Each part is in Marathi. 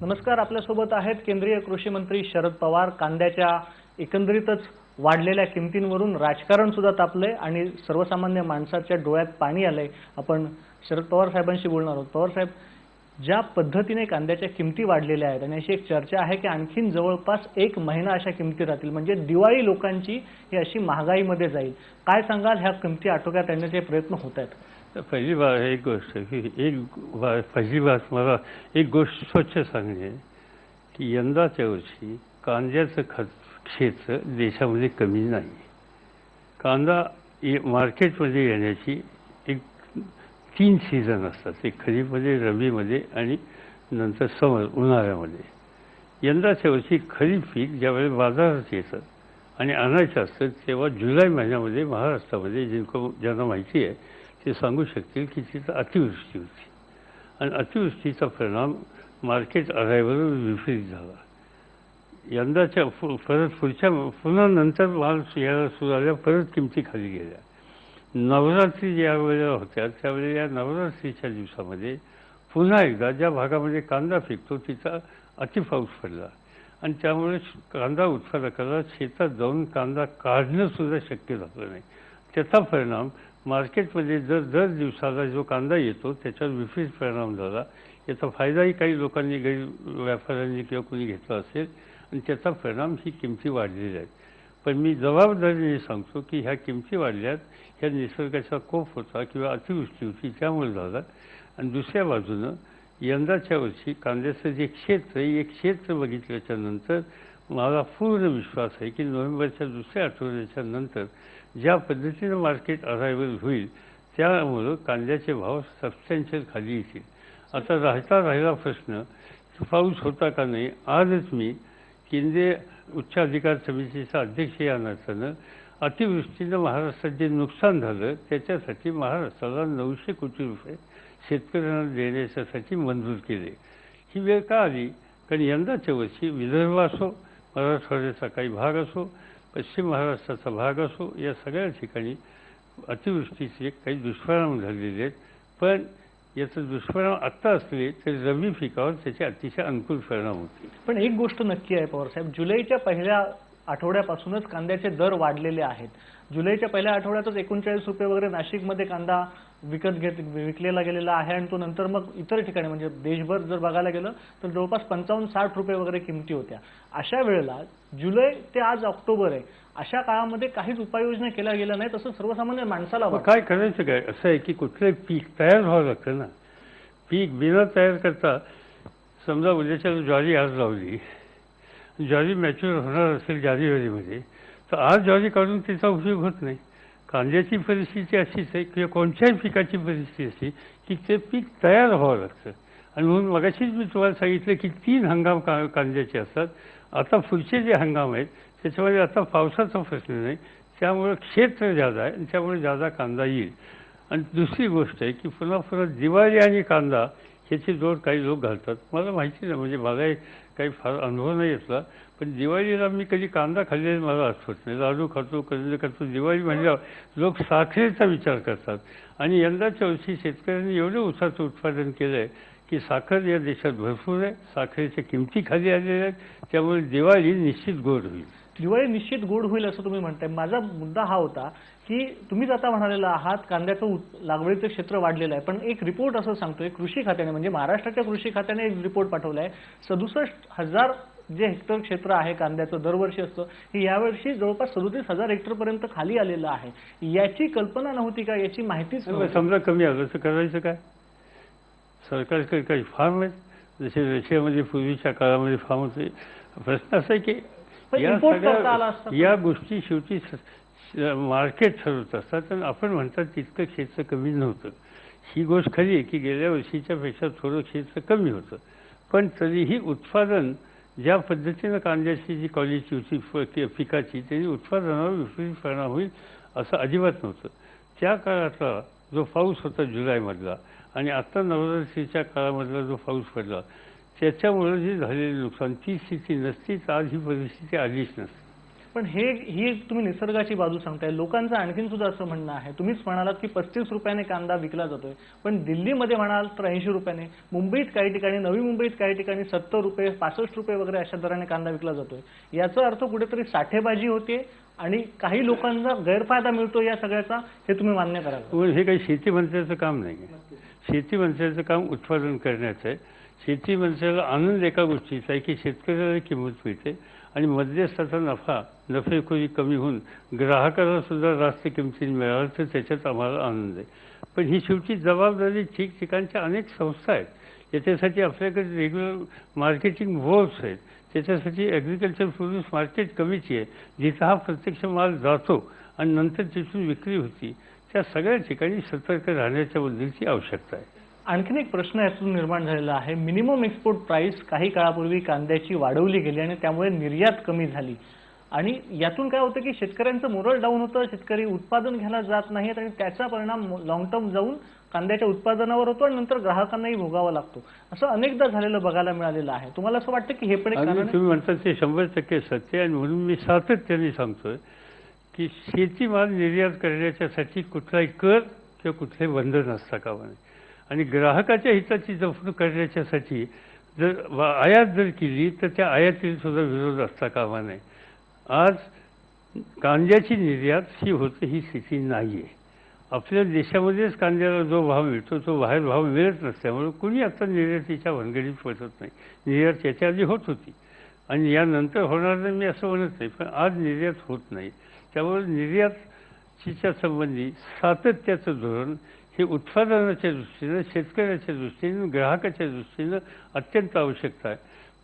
नमस्कार. आपल्यासोबत आहेत केंद्रीय कृषी मंत्री शरद पवार. कांद्याच्या एकंदरीतच वाढलेल्या किमतींवरून राजकारण सुद्धा तापले आणि सर्वसामान्य माणसाच्या डोळ्यात पाणी आले. आपण शरद पवार साहेबांशी बोलणार आहोत. पवार साहेब, ज्या पद्धतीने कांद्याच्या किमती वाढलेल्या आहेत आणि अशी एक चर्चा आहे की आणखीन जवळपास 1 महिना अशा किमती राहतील, म्हणजे दिवाळी लोकांची ही अशी महागाईमध्ये जाईल. काय सांगाल, ह्या किमती आटोक्यात आणण्याचे प्रयत्न होत आहेत? पहिली बात एक गोष्ट की पहिली बात मला एक गोष्ट स्वच्छ सांगणे आहे की यंदाच्या वर्षी कांद्याचं क्षेत्र देशामध्ये कमी नाही. कांदा मार्केटमध्ये येण्याची एक 3 सीझन असतात. एक खरीपमध्ये, रब्बीमध्ये आणि नंतर उन्हाळ्यामध्ये. यंदाच्या वर्षी खरीप पीक ज्यावेळेस बाजारात येतं आणि आणायचं असतं तेव्हा जुलै महिन्यामध्ये महाराष्ट्रामध्ये ज्यांना माहिती आहे ते सांगू शकतील की तिथं अतिवृष्टी होती आणि अतिवृष्टीचा परिणाम मार्केट अरायवलवर विपरीत झाला. यंदाच्या पुन्हा नंतर माल यायला सुरू झाल्या, परत किमती खाली गेल्या. नवरात्री ज्या वेळेला होत्या त्यावेळेला या नवरात्रीच्या दिवसामध्ये पुन्हा एकदा ज्या भागामध्ये कांदा पिकतो तिथं अतिपाऊस पडला आणि त्यामुळे कांदा उत्पादकाला शेतात जाऊन कांदा काढणं सुद्धा शक्य झालं नाही. त्याचा परिणाम मार्केटमध्ये दर दिवसाला जो कांदा येतो त्याच्यावर विपरीत परिणाम झाला. याचा फायदाही काही लोकांनी, व्यापाऱ्यांनी किंवा कोणी घेतला असेल आणि त्याचा परिणाम ही किमती वाढलेल्या आहेत. पण मी जबाबदारीने सांगतो की ह्या किमती वाढल्यात, ह्या निसर्गाचा कोप होता किंवा अतिवृष्टी होती त्यामुळे झाला. आणि दुसऱ्या बाजूनं यंदाच्या वर्षी कांद्याचं जे क्षेत्र बघितल्याच्या नंतर मला पूर्ण विश्वास आहे की नोव्हेंबरच्या दुसऱ्या आठवड्याच्या नंतर ज्या पद्धतीनं मार्केट अरायवल होईल त्यामुळं कांद्याचे भाव सबस्टॅन्शियल खाली येतील. आता राहिला प्रश्न पाऊस होता का नाही. आजच मी केंद्रीय उच्च अधिकार समितीचा अध्यक्ष या नात्यानं अतिवृष्टीनं महाराष्ट्रात जे नुकसान झालं त्याच्यासाठी महाराष्ट्राला 900 कोटी रुपये शेतकऱ्यांना देण्यासाठी मंजूर केले. ही वेळ का आली? कारण यंदाच्या वर्षी विदर्भ असो, मराठवाड्याचा काही भाग असो, पश्चिम महाराष्ट्राचा भाग असो, या सगळ्या ठिकाणी अतिवृष्टीचे काही दुष्परिणाम झालेले आहेत. पण याचं दुष्परिणाम आत्ता असले तरी रब्बी पिकावर त्याचे अतिशय अनुकूल परिणाम होते. पण एक गोष्ट नक्की आहे पवार साहेब, जुलैच्या पहिल्या आठवड्यापासूनच कांद्याचे दर वाढलेले आहेत. जुलैच्या पहिल्या आठवड्यातच 39 रुपये वगैरे नाशिकमध्ये कांदा विकलेला गेलेला आहे आणि तो नंतर मग इतर ठिकाणी म्हणजे देशभर जर बघायला गेलं तर जवळपास 55-60 रुपये वगैरे किमती होत्या. अशा वेळेला जुलै ते आज ऑक्टोबर आहे, अशा काळामध्ये काहीच उपाययोजना केल्या गेल्या नाहीत असं सर्वसामान्य माणसाला वाटतं. काय करायचं काय? असं आहे की कुठलंही पीक तयार व्हावं लागतं ना. पीक बिना तयार करता समजा उद्याच्या ज्वारी आज लावली, ज्वारी मॅच्युअर होणार असेल जानेवारीमध्ये, तर आज ज्वारी काढून तिचा उपयोग होत नाही. कांद्याची परिस्थिती अशीच आहे किंवा कोणत्याही पिकाची परिस्थिती अशी की ते पीक तयार व्हावं लागतं. आणि म्हणून मगाशीच मी तुम्हाला सांगितलं की 3 हंगाम कांद्याचे असतात. आता पुढचे जे हंगाम आहेत त्याच्यामध्ये आता पावसाचा प्रश्न नाही, त्यामुळं क्षेत्र जादा आहे आणि त्यामुळे जादा कांदा येईल. आणि दुसरी गोष्ट आहे की पुन्हा दिवाळी आणि कांदा ह्याची जोड काही लोक घालतात. मला माहिती नाही, म्हणजे मला काही फार अनुभव नाही येतला, पण दिवाळीला मी कधी कांदा खाल्लेला मला आठवत नाही. लाडू खातो, करंजी खातो. दिवाळी म्हणल्यावर लोक साखरेचा विचार करतात. आणि यंदाच्या वर्षी शेतकऱ्यांनी एवढं ऊसाचं उत्पादन केलं आहे की साखर या देशात भरपूर आहे, साखरेच्या किमती खाली आलेल्या आहेत, त्यामुळे दिवाळी निश्चित गोड होईल. दिवाळी निश्चित गोड होईल असं तुम्ही म्हणताय. माझा मुद्दा हा होता की तुम्हीच आता म्हणालेला आहात कांद्याचं लागवडीचं क्षेत्र वाढलेलं आहे, पण एक रिपोर्ट असं सांगतोय कृषी खात्याने, म्हणजे महाराष्ट्राच्या कृषी खात्याने एक रिपोर्ट पाठवला आहे. 67,000 जे हेक्टर क्षेत्र आहे कांद्याचं दरवर्षी असतं, हे यावर्षी जवळपास 37,000 हेक्टरपर्यंत खाली आलेलं आहे. याची कल्पना नव्हती का? याची माहितीच नव्हती. समजा कमी आलं तर करायचं काय? सरकारकडे काही फार्म आहेत, जसे रशियामध्ये पूर्वीच्या काळामध्ये फार्म होते. प्रश्न असा आहे की या गोष्टी शेवटी मार्केट ठरवत असतात आणि आपण म्हणतात तितकं क्षेत्र कमी नव्हतं. ही गोष्ट खरी आहे की गेल्या वर्षीच्या पेक्षा थोडं क्षेत्र कमी होतं, पण तरीही उत्पादन ज्या पद्धतीनं कांद्याची जी क्वालिटी होती पिकाची त्याची उत्पादनावर विपरीत परिणाम होईल असं अजिबात नव्हतं. त्या काळातला जो पाऊस होता जुलैमधला आणि आता नवरात्रीच्या काळामधला जो पाऊस पडला त्याच्यामुळे जे झालेले नुकसान ती स्थिती नसतीच आज ही परिस्थिती आलीच नसती. पण ही तुम्ही निसर्गाची बाजू सांगताय. लोकांचं आणखीन सुद्धा असं म्हणणं आहे, तुम्हीच म्हणालात की 35 रुपयाने कांदा विकला जातोय, पण दिल्लीमध्ये म्हणाल तर 80 रुपयाने, मुंबईत काही ठिकाणी, नवी मुंबईत काही ठिकाणी 70 रुपये, 65 रुपये वगैरे अशा दराने कांदा विकला जातोय. याचा अर्थ कुठेतरी साठेबाजी होते आणि काही लोकांना गैरफायदा मिळतो या सगळ्याचा, हे तुम्ही मान्य कराल? पण हे काही शेती मंत्र्याचं काम नाही आहे. शेती मंत्र्याचं काम उत्पादन करण्याचं आहे. शेती मंत्र्याला आनंद एका गोष्टीचा आहे की शेतकऱ्याला किंमत मिळते आणि मध्यस्थाचा नफेखोरी कमी होऊन ग्राहकाला सुद्धा रास्त किमतीने मिळालं तर त्याच्यात आम्हाला आनंद आहे. पण ही शेवटी जबाबदारी ठिकठिकाणच्या अनेक संस्था आहेत. याच्यासाठी आपल्याकडे रेग्युलर मार्केटिंग बोर्ड्स आहेत. त्याच्यासाठी ॲग्रिकल्चर प्रोड्यूस मार्केट कमिटी आहे, जिथं हा प्रत्यक्ष माल जातो आणि नंतर तिथून विक्री होती. त्या सगळ्या ठिकाणी सतर्क राहण्याच्या बद्दलची आवश्यकता आहे. आणखीन एक प्रश्न यातून निर्माण झालेला आहे. मिनिमम एक्सपोर्ट प्राइस काही काळापूर्वी कांद्याची वाढवली गेली आणि त्यामुळे निर्यात कमी झाली आणि यातून काय होतं की शेतकऱ्यांचं मोरल डाऊन होतं, शेतकरी उत्पादन घ्यायला जात नाहीत आणि त्याचा परिणाम लॉंग टर्म जाऊन कांद्याच्या उत्पादनावर होतो आणि नंतर ग्राहकांनाही भोगावा लागतो. असं अनेकदा झालेलं बघायला मिळालेलं आहे. तुम्हाला असं वाटतं की हे पण एक कारण आहे? तुम्ही म्हणता ते 100% सत्य आहे आणि म्हणून मी सातत्याने सांगतोय की शेतीमाल निर्यात करण्याच्यासाठी कुठलाही कर किंवा कुठलंही बंधन असता कामा नये आणि ग्राहकाच्या हिताची जपणूक करण्याच्यासाठी जर आयात जर केली तर त्या आयातीला सुद्धा विरोध असता कामा नये. आज कांद्याची निर्यात ही होते ही स्थिती नाही आहे. आपल्या देशामध्येच कांद्याला जो भाव मिळतो तो बाहेर भाव मिळत नसल्यामुळे कुणी आता निर्यातीच्या भानगडीत पडत नाही. निर्यात याच्या आधी होत होती आणि यानंतर होणार नाही मी असं म्हणत नाही, पण आज निर्यात होत नाही. त्यामुळे निर्यातीच्या संबंधी सातत्याचं धोरण हे उत्पादनाच्या दृष्टीनं, शेतकऱ्याच्या दृष्टीनं, ग्राहकाच्या दृष्टीनं अत्यंत आवश्यकता आहे.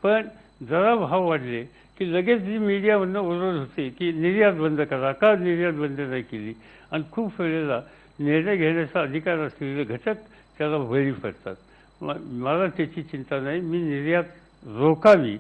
पण जरा भाव वाढले की लगेच जी मीडियामधनं ओरड होते की निर्यात बंद करा, का निर्यात बंद नाही केली आणि खूप वेळेला निर्णय घेण्याचा अधिकार असलेले घटक त्याला बळी पडतात. मला त्याची चिंता नाही. मी निर्यात रोखावी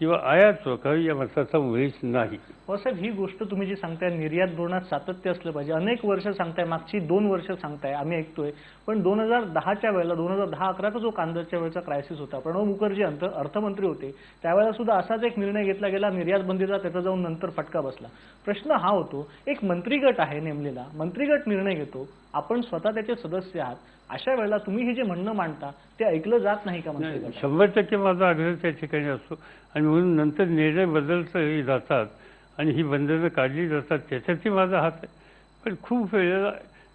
किंवा आयात रोखावी या मताचा मुळीच नाही. साहेब, ही गोष्ट तुम्ही जी सांगताय निर्यात धोरणात सातत्य असलं पाहिजे, अनेक वर्ष सांगताय, मागची 2 वर्ष सांगताय, आम्ही ऐकतोय. पण 2010च्या वेळेला 2010-11चा जो कांद्याच्या वेळेचा क्रायसिस होता, प्रणव मुखर्जी अर्थमंत्री होते, त्यावेळेला सुद्धा असाच एक निर्णय घेतला गेला निर्यात बंदीचा, त्याचा जाऊन नंतर फटका बसला. प्रश्न हा होतो, एक मंत्रिगट आहे नेमलेला, मंत्रिगट निर्णय घेतो, आपण स्वतः त्याचे सदस्य आहात, अशा वेळेला तुम्ही हे जे म्हणणं मांडता ते ऐकलं जात नाही का? 100% माझा आग्रह त्या ठिकाणी असतो आणि म्हणून नंतर निर्णय बदलतही जातात आणि ही बंधनं काढली जातात, त्याच्यातही माझा हात आहे. पण खूप वेळेला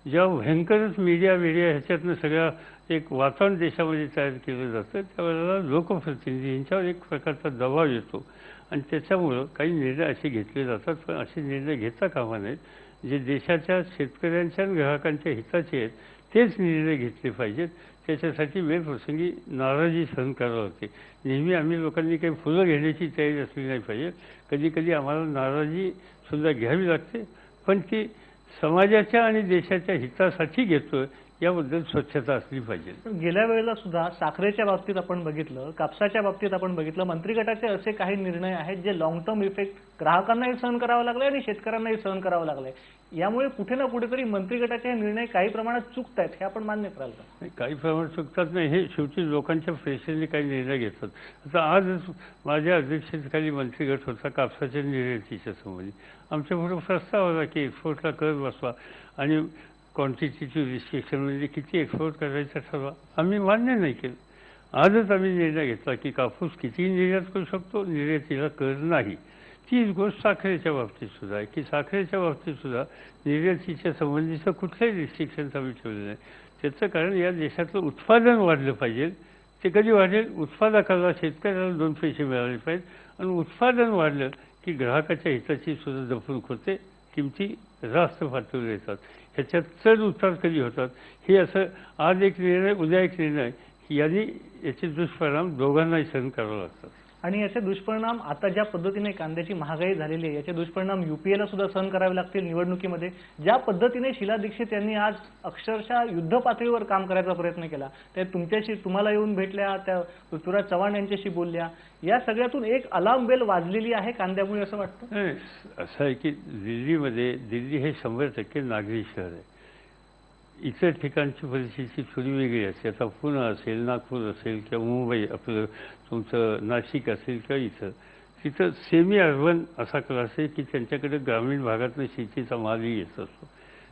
जेव्हा भयंकरच मीडिया ह्याच्यातनं सगळ्या एक वातावरण देशामध्ये तयार केलं जातं त्यावेळेला लोकप्रतिनिधींच्यावर एक प्रकारचा दबाव येतो आणि त्याच्यामुळं काही निर्णय असे घेतले जातात. पण असे निर्णय घेता कामा नयेत जे देशाच्या शेतकऱ्यांच्या आणि ग्राहकांच्या हिताचे आहेत, तेच निर्णय घेतले पाहिजेत. त्याच्यासाठी वेळप्रसंगी नाराजी सहन करावी लागते. नेहमी आम्ही लोकांनी काही फुलं घेण्याची तयारी असली नाही पाहिजे. कधी कधी आम्हाला नाराजीसुद्धा घ्यावी लागते, पण ती समाजाच्या आणि देशाच्या हितासाठी घेतोय याबद्दल स्वच्छता असली पाहिजे. गेल्या वेळेला सुद्धा साखरेच्या बाबतीत आपण बघितलं, कापसाच्या बाबतीत आपण बघितलं, मंत्रिगटाचे असे काही निर्णय आहेत जे लॉंग टर्म इफेक्ट ग्राहकांनाही सहन करावा लागलाय आणि शेतकऱ्यांनाही सहन करावं लागलंय. यामुळे कुठे ना कुठेतरी मंत्रिगटाचे हे निर्णय काही प्रमाणात चुकतायत, हे आपण मान्य कराल का? काही प्रमाणात चुकतात नाही, हे शेवटी लोकांच्या प्रेशरने काही निर्णय घेतात. आता आज माझ्या अध्यक्षतेखाली मंत्रिगट होता कापसाच्या निर्यातीच्या संबंधी. आमच्याबरोबर प्रस्ताव होता की एक्सपोर्टला कर बसवा आणि क्वांटिटीची रिस्ट्रिक्शन म्हणजे किती एक्सपोर्ट करायचं ठरवा. आम्ही मान्य नाही केलं. आजच आम्ही निर्णय घेतला की कापूस कितीही निर्यात करू शकतो, निर्यातीला कर नाही. तीच गोष्ट साखरेच्या बाबतीत सुद्धा आहे की साखरेच्या बाबतीत सुद्धा निर्यातीच्या संबंधीचं कुठल्याही रिस्ट्रिक्शन्स आम्ही ठेवले नाही. त्याचं कारण या देशातलं उत्पादन वाढलं पाहिजे. ते कधी वाढेल? उत्पादकाला, शेतकऱ्याला 2 पैसे मिळाले पाहिजेत आणि उत्पादन वाढलं की ग्राहकाच्या हिताची सुद्धा जपणूक होते, किमती रास्त पातळीवर येतात. ह्याच्यात चढ उतार कधी होतात हे असं आज एक निर्णय उद्या एक निर्णय यांनी याचे दुष्परिणाम दोघांनाही सहन करावे लागतात. आणि याचे दुष्परिणाम आता ज्या पद्धतीने कांद्याची महागाई झालेली आहे याचे दुष्परिणाम यूपीएला सुद्धा सहन करावे लागतील निवडणुकीमध्ये. ज्या पद्धतीने शीला दीक्षित यांनी आज अक्षरशः युद्ध पातळीवर काम करायचा प्रयत्न केला, त्या तुम्हाला येऊन भेटल्या, त्या पृथ्वीराज चव्हाण यांच्याशी बोलल्या, या सगळ्यातून एक अलार्म बेल वाजलेली आहे कांद्यामुळे असं वाटतं. असं आहे की दिल्ली हे 100% नागरी शहर आहे. इतर ठिकाणची परिस्थिती थोडी वेगळी असते. आता पुणे असेल, नागपूर असेल किंवा मुंबई, आपलं तुमचं नाशिक असेल किंवा इथं तिथं सेमी अर्बन असा क्लास आहे की त्यांच्याकडे ग्रामीण भागातनं शेतीचा मालही येत असतो.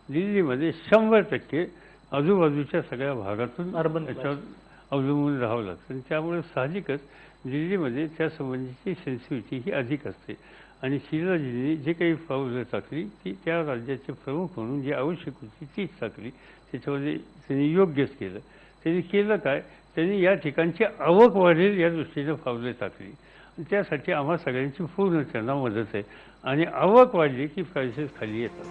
दिल्लीमध्ये 100% आजूबाजूच्या सगळ्या भागातून अर्बन त्याच्यावर अवलंबून राहावं लागतं आणि त्यामुळे साहजिकच दिल्लीमध्ये त्या संबंधीची सेन्सिटिव्हिटी ही अधिक असते. आणि शिलाजींनी जे काही पावलं टाकली ती त्या राज्याचे प्रमुख म्हणून जी आवश्यक होती तीच टाकली. त्याच्यामध्ये त्यांनी योग्यच केलं. त्यांनी केलं काय, त्यांनी या ठिकाणची आवक वाढेल या दृष्टीनं पावलं टाकली. त्यासाठी आम्हा सगळ्यांची पूर्ण त्यांना मदत आहे आणि आवक वाढली की प्राइसेस खाली येतात.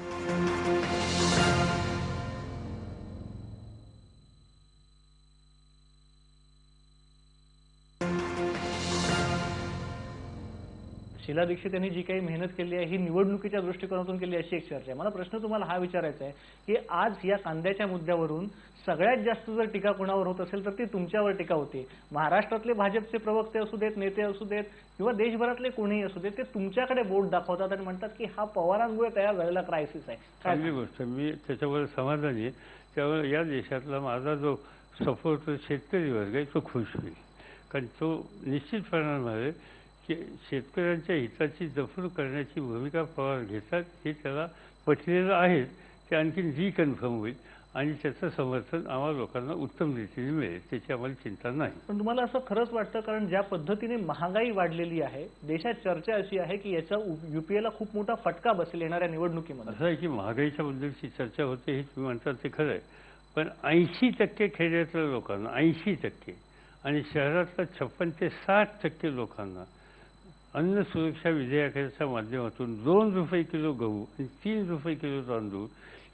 शीला दीक्षित यांनी जी काही मेहनत केली आहे ही निवडणुकीच्या दृष्टिकोनातून केली अशी एक चर्चा आहे. मला प्रश्न तुम्हाला हा विचारायचा आहे की आज या कांद्याच्या मुद्द्यावरून सगळ्यात जास्त जर टीका कोणावर होत असेल तर ती तुमच्यावर टीका होते. महाराष्ट्रातले भाजपचे प्रवक्ते असू देत, नेते असू देत किंवा देशभरातले कोणीही असू देत, ते तुमच्याकडे बोट दाखवतात आणि म्हणतात की हा पवारांमुळे तयार झालेला क्रायसिस आहे. चांगली गोष्ट, मी त्याच्यावर समाधानी आहे. त्यावर या देशातला माझा जो सपोर्टर शेतकरी वर्ग आहे तो खुश होईल. कारण तो निश्चितपणाने की शेतकऱ्यांच्या हिताची जपणूक करण्याची भूमिका पवार घेतात हे त्याला पटलेलं आहे. ते आणखीन रिकन्फर्म होईल आणि त्याचं समर्थन आम्हाला लोकांना उत्तम रीतीने मिळेल, त्याची आम्हाला चिंता नाही. पण तुम्हाला असं खरंच वाटतं, कारण ज्या पद्धतीने महागाई वाढलेली आहे देशात, चर्चा अशी आहे की याचा युपीएला खूप मोठा फटका बसेल येणाऱ्या निवडणुकीमध्ये? असं आहे की महागाईच्या बद्दलची चर्चा होते हे तुम्ही म्हणतात ते खरं आहे. पण 80% खेड्यातल्या लोकांना 80% आणि शहरातल्या 56 ते 60% लोकांना अन्न सुरक्षा विधेयकाच्या माध्यमातून 2 रुपये किलो गहू आणि 3 रुपये किलो तांदूळ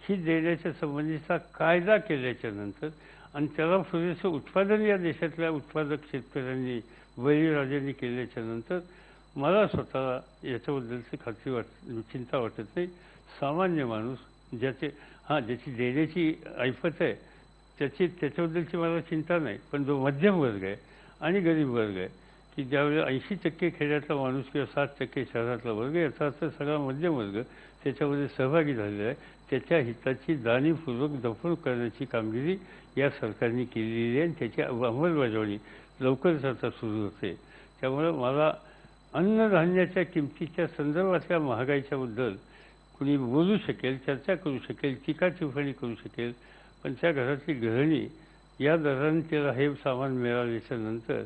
ही देण्याच्या संबंधीचा कायदा केल्याच्या नंतर आणि त्याला पुरेसं उत्पादन या देशातल्या उत्पादक शेतकऱ्यांनी बळीराजांनी केल्याच्या नंतर मला स्वतःला याच्याबद्दलची चिंता वाटत नाही. सामान्य माणूस ज्याची देण्याची ऐपत आहे त्याच्याबद्दलची मला चिंता नाही. पण जो मध्यम वर्ग आहे आणि गरीब वर्ग आहे की ज्यावेळेला 80% खेड्यातला माणूस किंवा 60% शहरातला वर्ग, याचा अर्थ सगळा मध्यम वर्ग त्याच्यामध्ये सहभागी झालेला आहे, त्याच्या हिताची जाणीवपूर्वक जपणूक करण्याची कामगिरी या सरकारने केलेली आहे आणि त्याची अंमलबजावणी लवकरच आता सुरू होते. त्यामुळे मला अन्नधान्याच्या किमतीच्या संदर्भातल्या महागाईच्याबद्दल कुणी बोलू शकेल, चर्चा करू शकेल, टीका टिप्पणी करू शकेल, पण त्या घरातली गृहिणी या दराने त्याला हे सामान मिळाल्याच्या नंतर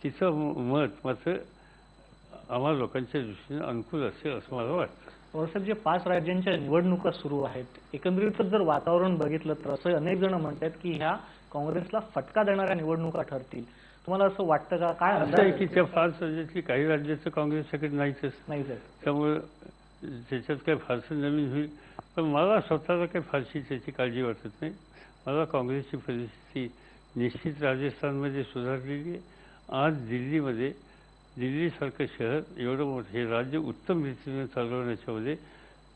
तिचं मत मात्र आम्हा लोकांच्या दृष्टीने अनुकूल असेल असं मला वाटतं. पवारसाहेब, जे 5 राज्यांच्या निवडणुका सुरू आहेत, एकंदरीतच जर वातावरण बघितलं तर असं अनेक जण म्हणतात की ह्या काँग्रेसला फटका देणाऱ्या निवडणुका ठरतील. तुम्हाला असं वाटतं का? काय असं आहे की त्या 5 राज्यातली काही राज्याचं काँग्रेसकडे नाहीच, त्यामुळे त्याच्यात काही फारसं नवीन होईल. पण मला स्वतःला काही फारशी त्याची काळजी वाटत नाही. मला काँग्रेसची परिस्थिती निश्चित राजस्थानमध्ये सुधारलेली आहे. आज दिल्लीसारखं शहर, एवढं मोठं हे राज्य उत्तम रीतीने चालवण्याच्यामध्ये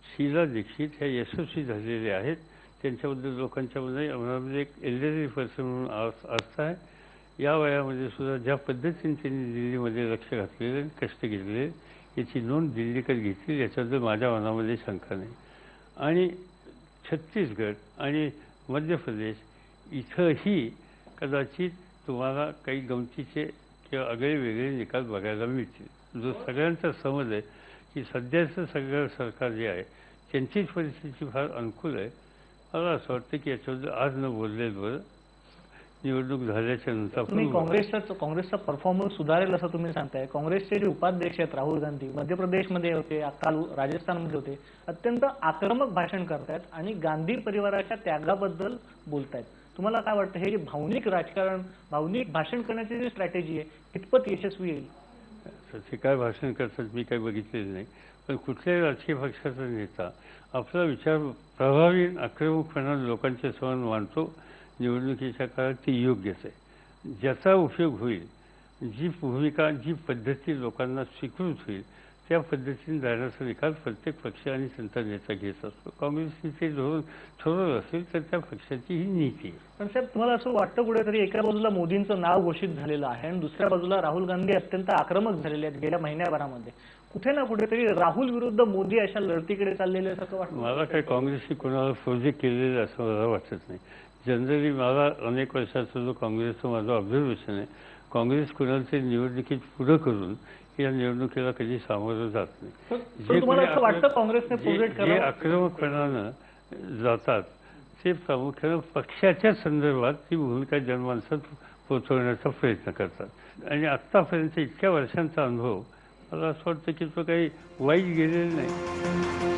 शीला दीक्षित ह्या यशस्वी झालेले आहेत. त्यांच्याबद्दल लोकांच्यामध्ये मनामध्ये एक एल्डरली पर्सन म्हणून आस्था आहे. या वयामध्ये सुद्धा ज्या पद्धतीने त्यांनी दिल्लीमध्ये लक्ष घातलेले आणि कष्ट घेतलेले याची नोंद दिल्लीकर घेतली याच्याबद्दल माझ्या मनामध्ये शंका नाही. आणि छत्तीसगड आणि मध्य प्रदेश इथंही कदाचित तुम्हाला काही गमतीचे किंवा आगळे वेगळे निकाल बघायला मिळतील. जो सगळ्यांचा समज आहे की सध्याचं सगळं सरकार जे आहे त्यांचीच परिस्थिती फार अनुकूल आहे. मला असं वाटतं की याच्याबद्दल आज न बोललेलं बरं. निवडणूक झाल्याच्या नंतर तुम्ही काँग्रेसचा परफॉर्मन्स सुधारेल असं तुम्ही सांगताय. काँग्रेसचे जे उपाध्यक्ष आहेत राहुल गांधी मध्य प्रदेशमध्ये होते, काल राजस्थानमध्ये होते, अत्यंत आक्रमक भाषण करतायत आणि गांधी परिवाराच्या त्यागाबद्दल बोलतायत. तुम्हाला काय वाटतं, हे जे भावनिक राजकारण, भावनिक भाषण करण्याची जी स्ट्रॅटेजी आहे कितपत यशस्वी येईल? ते काय भाषण करतात मी काही बघितलेलं नाही. पण कुठल्याही राजकीय पक्षाचा नेता आपला विचार प्रभावी आक्रमकपणाने लोकांच्या समोर मांडतो. निवडणुकीच्या काळात ती योग्यच आहे. ज्याचा उपयोग होईल, जी भूमिका, जी पद्धती लोकांना स्वीकृत होईल त्या पद्धतीने जाण्याचा निकाल प्रत्येक पक्ष आणि त्यांचा नेता घेत असतो. काँग्रेसने ते धोरण ठरवलं असेल तर त्या पक्षाची ही नीती आहे. पण साहेब, तुम्हाला असं वाटतं कुठेतरी एका बाजूला मोदींचं नाव घोषित झालेलं आहे आणि दुसऱ्या बाजूला राहुल गांधी अत्यंत आक्रमक झालेले आहेत गेल्या महिन्याभरामध्ये, कुठे ना कुठेतरी राहुल विरुद्ध मोदी अशा लढतीकडे चाललेले असं वाटतं? मला काही काँग्रेसने कोणाला प्रोजेक्ट केलेलं असं मला वाटत नाही. जनरली मला अनेक वर्षाचा जो काँग्रेसचा माझं ऑब्झर्वेशन आहे, काँग्रेस कुणाचे निवडणुकीत पुढं करून या निवडणुकीला कधी सामोरं जात नाही. पण तुम्हाला असं वाटतं काँग्रेसने प्रोजेक्ट जे करावं? आक्रमकपणानं जातात ते प्रामुख्यानं पक्षाच्या संदर्भात ती भूमिका जनमानसात पोहोचवण्याचा प्रयत्न करतात आणि आत्तापर्यंत इतक्या वर्षांचा अनुभव मला असं वाटतं की तो काही वाईट गेलेला नाही.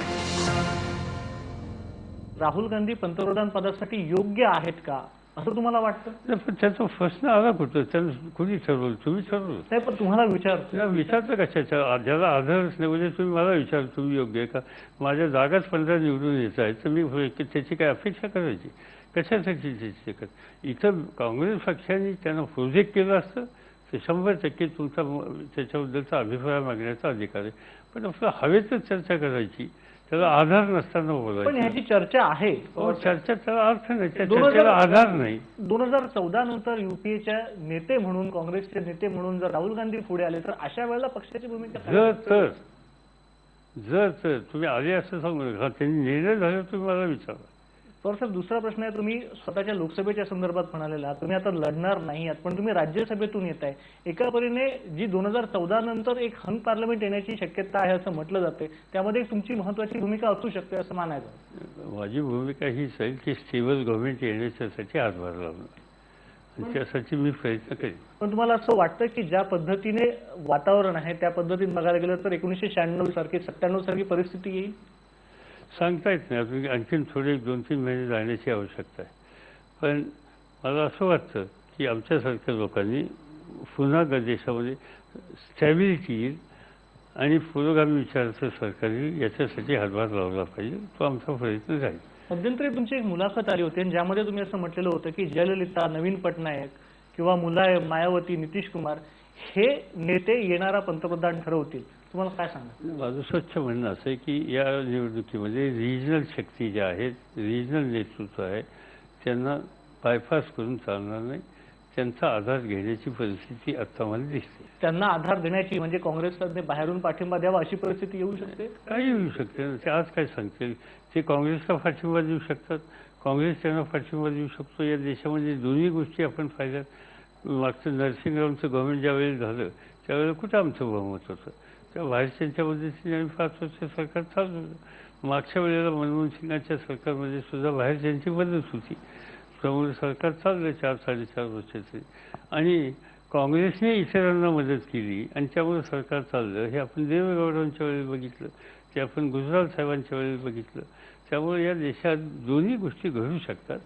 राहुल गांधी पंतप्रधान पदासाठी योग्य आहेत का असं तुम्हाला वाटतं? नाही, पण त्याचा प्रश्न आला कुठं? त्यानं कुणी ठरवलं? तुम्ही ठरवलं? नाही, पण तुम्हाला विचारतो. त्याला विचारतं कशाच्या? ज्याला आधारच नाही म्हणजे तुम्ही मला विचार तुम्ही योग्य आहे का? माझ्या जागाच 15 निवडून येत आहेत तर मी त्याची काय अपेक्षा करायची? कशासाठी त्याची इथं काँग्रेस पक्षाने त्यांना प्रोजेक्ट केलं असतं तर 100% तुमचा त्याच्याबद्दलचा अभिप्राय मागण्याचा अधिकार आहे. पण आपलं हवेतच चर्चा करायची, त्याला आधार नसताना पण बोलायचं. ह्याची चर्चा आहे. चर्चा त्याला अर्थ नाही, त्या चर्चेला आधार नाही. 2014 नंतर युपीएच्या नेते म्हणून, काँग्रेसचे नेते म्हणून जर राहुल गांधी पुढे आले तर अशा वेळेला पक्षाची भूमिका काय? जर तुम्ही आले असं सांगू नका. त्यांनी निर्णय झाले तुम्ही मला विचारा. तर सर, दुसरा प्रश्न आहे, तुम्ही स्वतःच्या लोकसभेच्या संदर्भात म्हणालेला तुम्ही आता लढणार नाही आहात, पण तुम्ही राज्यसभेतून येत आहे. एका परीने जी 2014 नंतर एक हंग पार्लमेंट येण्याची शक्यता आहे असं म्हटलं जाते, त्यामध्ये तुमची महत्वाची भूमिका असू शकते असं मानायचं. माझी भूमिका हीच आहे की स्टेबल गव्हर्नमेंट येण्याच्यासाठी हातभार लावणं आणि त्यासाठी मी प्रयत्न करेन. पण तुम्हाला असं वाटतं की ज्या पद्धतीने वातावरण आहे त्या पद्धतीने बघायला गेलं तर 1996 सारखी 97 सारखी परिस्थिती येईल? सांगता येत नाही. अजून आणखीन थोडे 2-3 महिने जाण्याची आवश्यकता आहे. पण मला असं वाटतं की आमच्यासारख्या लोकांनी पुन्हा देशामध्ये स्टॅबिलिटी येईल आणि पुरोगामी विचाराचं सरकार येईल याच्यासाठी हातभार लावला पाहिजे. तो आमचा प्रयत्न राहील. मध्यंतरी तुमची एक मुलाखत आली होती आणि ज्यामध्ये तुम्ही असं म्हटलेलं होतं की जयललिता, नवीन पटनायक किंवा मुलायम, मायावती, नितीश कुमार हे नेते येणारा पंतप्रधान ठरवतील. तुम्हाला काय सांगा? माझं स्वच्छ म्हणणं असं आहे की या निवडणुकीमध्ये रिजनल शक्ती ज्या आहेत, रिजनल नेतृत्व आहे, त्यांना बायपास करून चालणार नाही. त्यांचा आधार घेण्याची परिस्थिती आता मला दिसते. त्यांना आधार देण्याची म्हणजे काँग्रेसने बाहेरून पाठिंबा द्यावा अशी परिस्थिती येऊ शकते? काही येऊ शकते. ते आज काय सांगतील? ते काँग्रेसला पाठिंबा देऊ शकतात, काँग्रेस त्यांना पाठिंबा देऊ शकतो. या देशामध्ये दोन्ही गोष्टी आपण पाहिल्यात. मागचं नरसिंहरावचं गव्हर्नमेंट ज्यावेळी झालं त्यावेळेला कुठं आमचं बहुमत होतं? त्या बाहेरच्यांच्या पद्धतीने आम्ही 5 वर्ष सरकार चालवलं. मागच्या वेळेला मनमोहन सिंगांच्या सरकारमध्ये सुद्धा बाहेरच्यांची मदत होती. त्यामुळे सरकार चाललं 4-4.5 वर्षाचे आणि काँग्रेसने इतरांना मदत केली आणि त्यामुळे सरकार चाललं. हे आपण देवेगौडांच्या वेळी बघितलं, ते आपण गुजराल साहेबांच्या वेळी बघितलं. त्यामुळे या देशात दोन्ही गोष्टी घडू शकतात.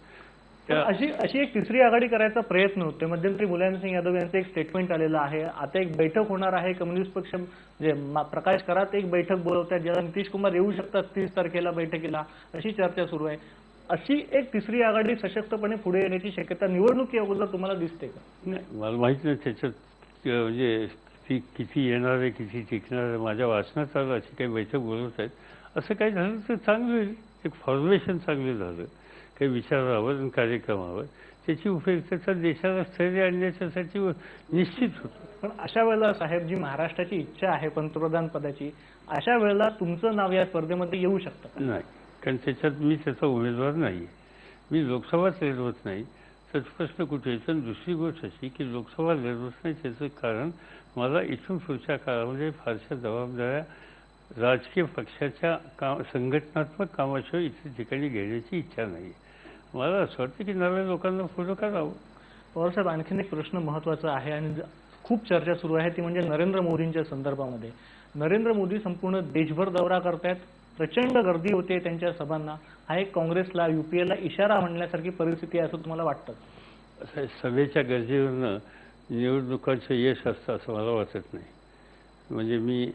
अशी एक तिसरी आघाडी करायचा प्रयत्न होते. मध्यंतरी मुलायमसिंग यादव यांचं एक स्टेटमेंट आलेलं आहे. आता एक बैठक होणार आहे. कम्युनिस्ट पक्ष म्हणजे प्रकाश करात एक बैठक बोलवतात ज्याला नितीश कुमार येऊ शकतात 30 तारखेला बैठकीला, अशी चर्चा सुरू आहे. अशी एक तिसरी आघाडी सशक्तपणे पुढे येण्याची शक्यता निवडणुकी अगोदर तुम्हाला दिसते का? नाही, मला माहित नाही त्याच्यात म्हणजे ती किती येणार आहे, किती टिकणार आहे. माझ्या वाचनात आलं अशी काही बैठक बोलवत आहेत. असं काही झालं तर चांगलं होईल. एक फॉर्मेशन चांगलं झालं काही विचारावर आणि कार्यक्रमावर, त्याची उपयुक्तता देशाला स्थैर्य आणण्याच्यासाठी निश्चित होतं. पण अशा वेळेला साहेब, जी महाराष्ट्राची इच्छा आहे पंतप्रधान पदाची, अशा वेळेला तुमचं नाव या स्पर्धेमध्ये येऊ शकतं? नाही, कारण त्याच्यात मी त्याचा उमेदवार नाही. मी लोकसभाच लढवत नाही. तर प्रश्न कुठे येतो? दुसरी गोष्ट अशी की लोकसभा लढवत नाही त्याचं कारण मला इथून पुढच्या काळामध्ये फारशा जबाबदाऱ्या राजकीय पक्षाच्या संघटनात्मक कामाशिवाय इतर ठिकाणी घेण्याची इच्छा नाही. मला असं वाटतं की नव्या लोकांना पुढं करावं. पवारसाहेब, आणखीन एक प्रश्न महत्त्वाचा आहे आणि खूप चर्चा सुरू आहे ती म्हणजे नरेंद्र मोदींच्या संदर्भामध्ये. नरेंद्र मोदी संपूर्ण देशभर दौरा करतायत, प्रचंड गर्दी होते त्यांच्या सभांना. हा एक काँग्रेसला, युपीएला इशारा म्हणण्यासारखी परिस्थिती आहे असं तुम्हाला वाटतं? सभेच्या गरजेवरनं निवडणुकांचं यश असतं असं मला वाटत नाही. म्हणजे मी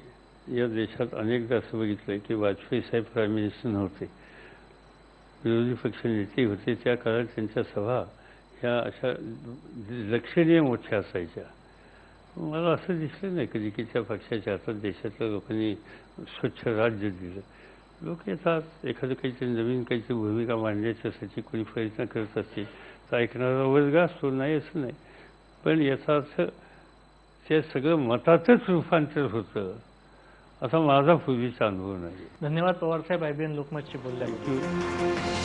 या देशात अनेकदा असं बघितलं की वाजपेयी साहेब प्राईम मिनिस्टर नव्हते, विरोधी पक्ष नेते होते. त्या काळात त्यांच्या सभा ह्या अशा लक्षणीय मोठ्या असायच्या. मला असं दिसलं नाही कधी की त्या पक्षाच्या हातात देशातल्या लोकांनी स्वच्छ राज्य दिलं. लोक येतात, एखादं काहीतरी नवीन काहीतरी भूमिका मांडण्याच्यासाठी कोणी प्रयत्न करत असतील तर ऐकणारा वर्ग असतो, नाही असं नाही. पण याचा अर्थ ते सगळं मतातच रूपांतर होतं असा माझा पूर्वीचा अनुभव नाही. धन्यवाद पवारसाहेब, IBN लोकमतशी बोलल्याबद्दल.